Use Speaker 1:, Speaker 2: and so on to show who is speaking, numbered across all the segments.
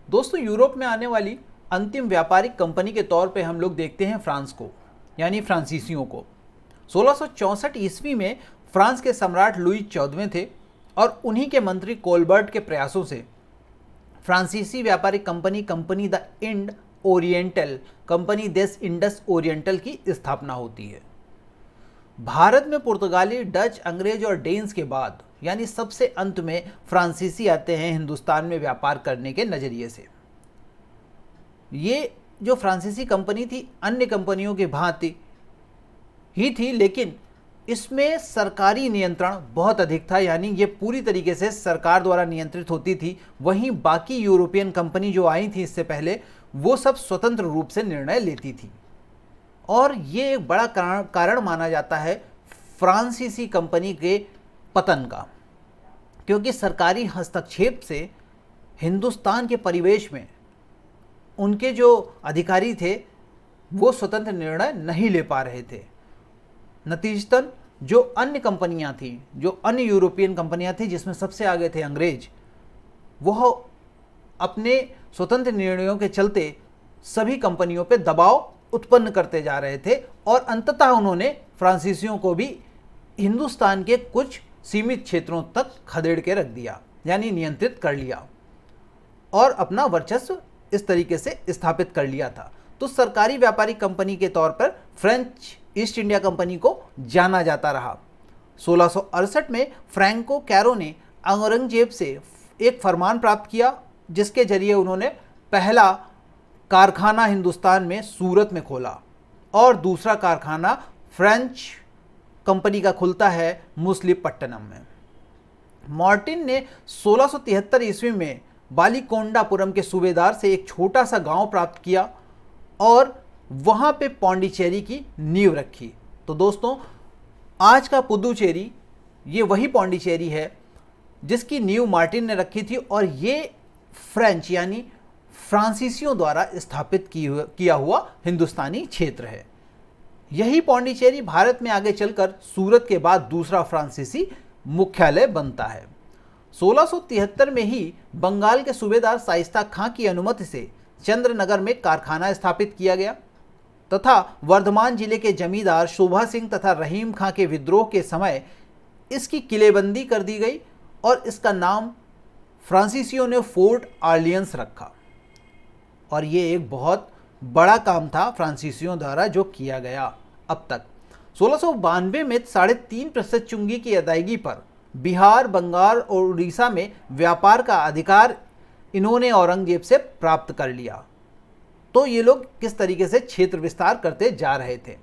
Speaker 1: दोस्तों, यूरोप में आने वाली अंतिम व्यापारिक कंपनी के तौर पे हम लोग देखते हैं फ्रांस को, यानी फ्रांसीसियों को। 1664 ईस्वी में फ्रांस के सम्राट लुई 14वें थे और उन्हीं के मंत्री कोलबर्ट के प्रयासों से फ्रांसीसी व्यापारिक कंपनी कंपनी द इंड ओरिएंटल कंपनी देस इंडस ओरिएंटल की स्थापना होती है। भारत में पुर्तगाली, डच, अंग्रेज और डेन्स के बाद यानी सबसे अंत में फ्रांसीसी आते हैं हिंदुस्तान में व्यापार करने के नज़रिए से। ये जो फ्रांसीसी कंपनी थी अन्य कंपनियों की भांति ही थी, लेकिन इसमें सरकारी नियंत्रण बहुत अधिक था, यानी ये पूरी तरीके से सरकार द्वारा नियंत्रित होती थी। वहीं बाकी यूरोपियन कंपनी जो आई थी इससे पहले, वो सब स्वतंत्र रूप से निर्णय लेती थी। और ये एक बड़ा कारण माना जाता है फ्रांसीसी कंपनी के पतन का, क्योंकि सरकारी हस्तक्षेप से हिंदुस्तान के परिवेश में उनके जो अधिकारी थे वो स्वतंत्र निर्णय नहीं ले पा रहे थे। नतीजतन जो अन्य कंपनियां थीं, जो अन्य यूरोपियन कंपनियां थीं जिसमें सबसे आगे थे अंग्रेज, वह अपने स्वतंत्र निर्णयों के चलते सभी कंपनियों पर दबाव उत्पन्न करते जा रहे थे और अंततः उन्होंने फ्रांसीसियों को भी हिंदुस्तान के कुछ सीमित क्षेत्रों तक खदेड़ के रख दिया, यानी नियंत्रित कर लिया और अपना वर्चस्व इस तरीके से स्थापित कर लिया था। तो सरकारी व्यापारिक कंपनी के तौर पर फ्रेंच ईस्ट इंडिया कंपनी को जाना जाता रहा। 1668 में फ्रैंको कैरो ने औरंगजेब से एक फरमान प्राप्त किया जिसके जरिए उन्होंने पहला कारखाना हिंदुस्तान में सूरत में खोला और दूसरा कारखाना फ्रेंच कंपनी का खुलता है मुसलीपट्टनम में। मार्टिन ने 1673 ईस्वी में बालीकोंडापुरम के सूबेदार से एक छोटा सा गांव प्राप्त किया और वहां पे पौंडीचेरी की नींव रखी। तो दोस्तों, आज का पुदुचेरी ये वही पौंडीचेरी है जिसकी नींव मार्टिन ने रखी थी और ये फ्रेंच यानी फ्रांसीसियों द्वारा स्थापित किया हुआ हिंदुस्तानी क्षेत्र है। यही पौंडीचेरी भारत में आगे चलकर सूरत के बाद दूसरा फ्रांसीसी मुख्यालय बनता है। 1673 में ही बंगाल के सूबेदार शाइस्ता खां की अनुमति से चंद्रनगर में कारखाना स्थापित किया गया तथा वर्धमान जिले के जमींदार शोभा सिंह तथा रहीम खां के विद्रोह के समय इसकी किलेबंदी कर दी गई और इसका नाम फ्रांसीसियों ने फोर्ट आर्लियंस रखा। और ये एक बहुत बड़ा काम था फ्रांसीसियों द्वारा जो किया गया अब तक। 1692 में 3.5% चुंगी की अदायगी पर बिहार, बंगाल और उड़ीसा में व्यापार का अधिकार इन्होंने औरंगजेब से प्राप्त कर लिया। तो ये लोग किस तरीके से क्षेत्र विस्तार करते जा रहे थे,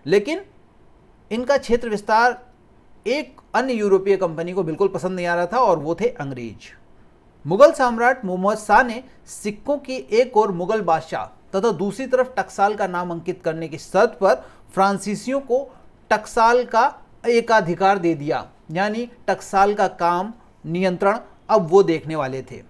Speaker 1: लेकिन इनका क्षेत्र विस्तार एक अन्य यूरोपीय कंपनी को बिल्कुल पसंद नहीं आ रहा था और वो थे अंग्रेज। मुगल सम्राट मोहम्मद शाह ने सिक्कों की एक और मुगल बादशाह तथा दूसरी तरफ टकसाल का नाम अंकित करने की शर्त पर फ्रांसीसियों को टकसाल का एकाधिकार दे दिया, यानी टकसाल का काम नियंत्रण अब वो देखने वाले थे।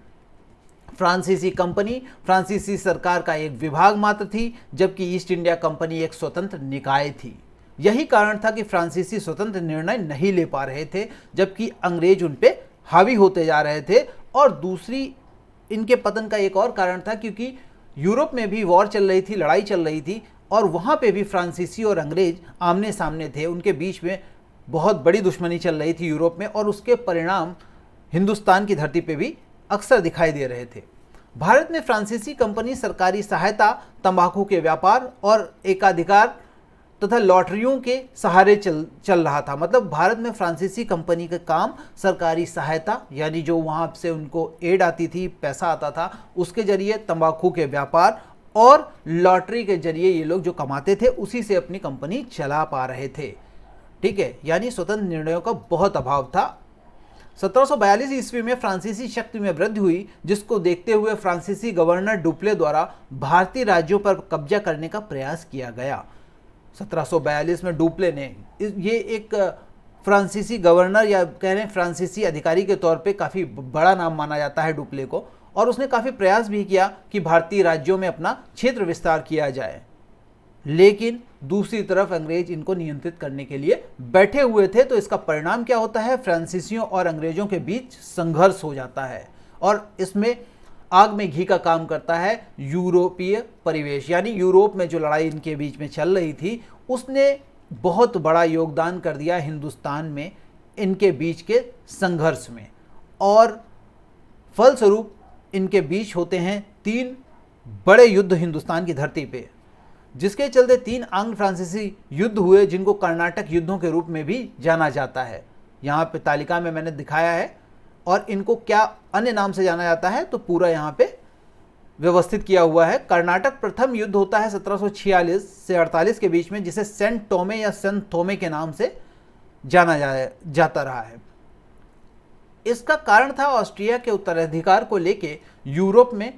Speaker 1: फ्रांसीसी कंपनी फ्रांसीसी सरकार का एक विभाग मात्र थी, जबकि ईस्ट इंडिया कंपनी एक स्वतंत्र निकाय थी। यही कारण था कि फ्रांसीसी स्वतंत्र निर्णय नहीं ले पा रहे थे, जबकि अंग्रेज उन पे हावी होते जा रहे थे। और दूसरी इनके पतन का एक और कारण था क्योंकि यूरोप में भी वॉर चल रही थी, लड़ाई चल रही थी और वहाँ पे भी फ्रांसीसी और अंग्रेज आमने सामने थे। उनके बीच में बहुत बड़ी दुश्मनी चल रही थी यूरोप में और उसके परिणाम हिंदुस्तान की धरती पे भी अक्सर दिखाई दे रहे थे। भारत में फ्रांसीसी कंपनी सरकारी सहायता, तंबाकू के व्यापार और एकाधिकार तथा लॉटरियों के सहारे चल रहा था। मतलब भारत में फ्रांसीसी कंपनी का काम सरकारी सहायता, यानी जो वहाँ से उनको एड आती थी, पैसा आता था, उसके जरिए तंबाकू के व्यापार और लॉटरी के जरिए ये लोग जो कमाते थे उसी से अपनी कंपनी चला पा रहे थे। ठीक है, यानी स्वतंत्र निर्णयों का बहुत अभाव था। 1742 ईस्वी में फ्रांसीसी शक्ति में वृद्धि हुई, जिसको देखते हुए फ्रांसीसी गवर्नर डुप्ले द्वारा भारतीय राज्यों पर कब्जा करने का प्रयास किया गया। 1742 में डुप्ले ने, ये एक फ्रांसीसी गवर्नर या कह रहे हैं फ्रांसीसी अधिकारी के तौर पे काफ़ी बड़ा नाम माना जाता है डुप्ले को, और उसने काफ़ी प्रयास भी किया कि भारतीय राज्यों में अपना क्षेत्र विस्तार किया जाए। लेकिन दूसरी तरफ अंग्रेज इनको नियंत्रित करने के लिए बैठे हुए थे। तो इसका परिणाम क्या होता है, फ्रांसीसियों और अंग्रेजों के बीच संघर्ष हो जाता है और इसमें आग में घी का काम करता है यूरोपीय परिवेश, यानी यूरोप में जो लड़ाई इनके बीच में चल रही थी उसने बहुत बड़ा योगदान कर दिया हिंदुस्तान में इनके बीच के संघर्ष में। और फलस्वरूप इनके बीच होते हैं 3 बड़े युद्ध हिंदुस्तान की धरती पे, जिसके चलते 3 आंग्ल फ्रांसीसी युद्ध हुए जिनको कर्नाटक युद्धों के रूप में भी जाना जाता है। यहाँ पे तालिका में मैंने दिखाया है, और इनको क्या अन्य नाम से जाना जाता है तो पूरा यहाँ पे व्यवस्थित किया हुआ है। कर्नाटक प्रथम युद्ध होता है 1746 से 48 के बीच में, जिसे सेंट टोमे या सेंट थोमे के नाम से जाना जाता रहा है। इसका कारण था ऑस्ट्रिया के उत्तराधिकार को लेके यूरोप में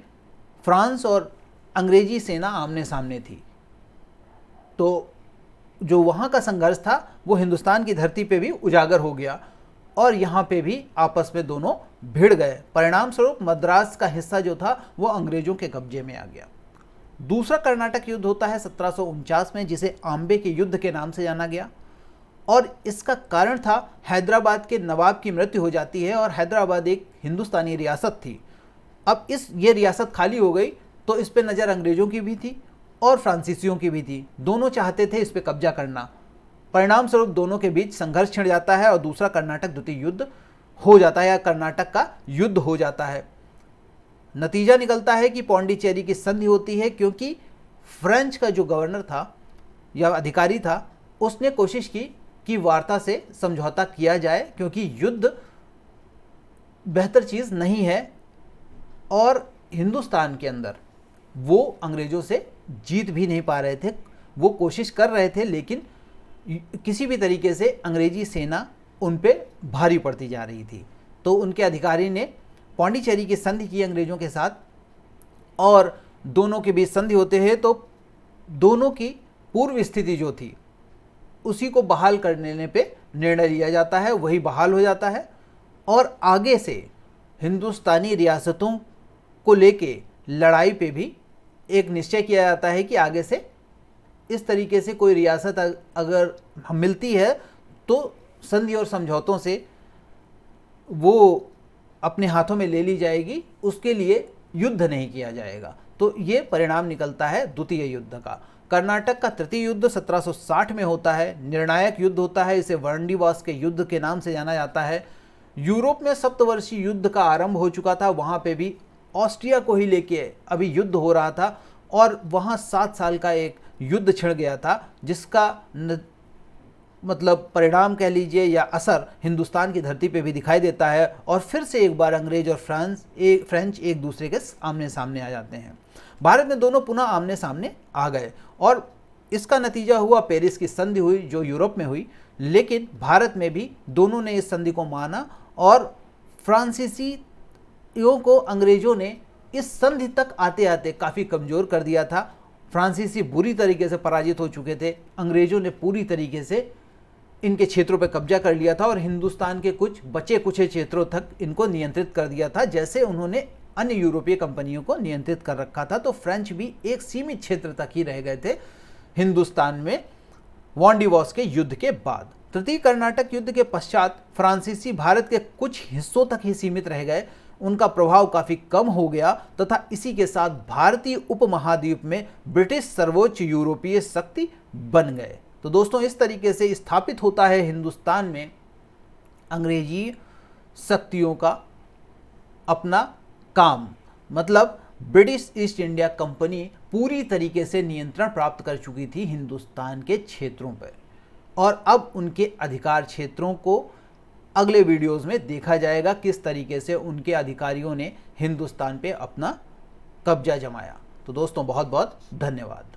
Speaker 1: फ्रांस और अंग्रेजी सेना आमने सामने थी। तो जो वहाँ का संघर्ष था वो हिंदुस्तान की धरती पे भी उजागर हो गया और यहाँ पे भी आपस में दोनों भिड़ गए। परिणाम स्वरूप मद्रास का हिस्सा जो था वो अंग्रेजों के कब्जे में आ गया। दूसरा कर्नाटक युद्ध होता है 1749 में, जिसे आम्बे के युद्ध के नाम से जाना गया, और इसका कारण था हैदराबाद के नवाब की मृत्यु हो जाती है और हैदराबाद एक हिंदुस्तानी रियासत थी। अब ये रियासत खाली हो गई तो इस पे नज़र अंग्रेज़ों की भी थी और फ्रांसीसियों की भी थी। दोनों चाहते थे इस पे कब्जा करना। परिणाम स्वरूप दोनों के बीच संघर्ष छिड़ जाता है और दूसरा कर्नाटक द्वितीय युद्ध हो जाता है या कर्नाटक का युद्ध हो जाता है। नतीजा निकलता है कि पौंडीचेरी की संधि होती है, क्योंकि फ्रेंच का जो गवर्नर था या अधिकारी था उसने कोशिश की कि वार्ता से समझौता किया जाए, क्योंकि युद्ध बेहतर चीज़ नहीं है और हिंदुस्तान के अंदर वो अंग्रेज़ों से जीत भी नहीं पा रहे थे। वो कोशिश कर रहे थे लेकिन किसी भी तरीके से अंग्रेजी सेना उन पे भारी पड़ती जा रही थी। तो उनके अधिकारी ने पौंडीचेरी की संधि की अंग्रेज़ों के साथ, और दोनों के बीच संधि होते हैं तो दोनों की पूर्व स्थिति जो थी उसी को बहाल करने पे निर्णय लिया जाता है, वही बहाल हो जाता है। और आगे से हिंदुस्तानी रियासतों को लेके लड़ाई पे भी एक निश्चय किया जाता है कि आगे से इस तरीके से कोई रियासत अगर मिलती है तो संधि और समझौतों से वो अपने हाथों में ले ली जाएगी, उसके लिए युद्ध नहीं किया जाएगा। तो ये परिणाम निकलता है द्वितीय युद्ध का। कर्नाटक का तृतीय युद्ध 1760 में होता है, निर्णायक युद्ध होता है, इसे वर्ंडीवास के युद्ध के नाम से जाना जाता है। यूरोप में सप्तवर्षीय युद्ध का आरंभ हो चुका था, वहाँ पे भी ऑस्ट्रिया को ही लेके अभी युद्ध हो रहा था और वहाँ 7 साल का एक युद्ध छिड़ गया था, जिसका मतलब परिणाम कह लीजिए या असर हिंदुस्तान की धरती पे भी दिखाई देता है। और फिर से एक बार अंग्रेज और फ्रेंच एक दूसरे के आमने सामने आ जाते हैं। भारत में दोनों पुनः आमने सामने आ गए और इसका नतीजा हुआ पेरिस की संधि हुई जो यूरोप में हुई, लेकिन भारत में भी दोनों ने इस संधि को माना और फ्रांसीसियों को अंग्रेजों ने इस संधि तक आते आते काफ़ी कमज़ोर कर दिया था। फ्रांसीसी बुरी तरीके से पराजित हो चुके थे, अंग्रेज़ों ने पूरी तरीके से इनके क्षेत्रों पर कब्जा कर लिया था और हिंदुस्तान के कुछ बचे कुछ क्षेत्रों तक इनको नियंत्रित कर दिया था, जैसे उन्होंने अन्य यूरोपीय कंपनियों को नियंत्रित कर रखा था। तो फ्रेंच भी एक सीमित क्षेत्र तक ही रह गए थे हिंदुस्तान में वॉन्डीवॉस के युद्ध के बाद। तृतीय कर्नाटक युद्ध के पश्चात फ्रांसीसी भारत के कुछ हिस्सों तक ही सीमित रह गए, उनका प्रभाव काफ़ी कम हो गया तथा इसी के साथ भारतीय उपमहाद्वीप में ब्रिटिश सर्वोच्च यूरोपीय शक्ति बन गए। तो दोस्तों, इस तरीके से स्थापित होता है हिंदुस्तान में अंग्रेजी शक्तियों का अपना काम, मतलब ब्रिटिश ईस्ट इंडिया कंपनी पूरी तरीके से नियंत्रण प्राप्त कर चुकी थी हिंदुस्तान के क्षेत्रों पर और अब उनके अधिकार क्षेत्रों को अगले वीडियोस में देखा जाएगा किस तरीके से उनके अधिकारियों ने हिंदुस्तान पे अपना कब्जा जमाया। तो दोस्तों, बहुत बहुत धन्यवाद।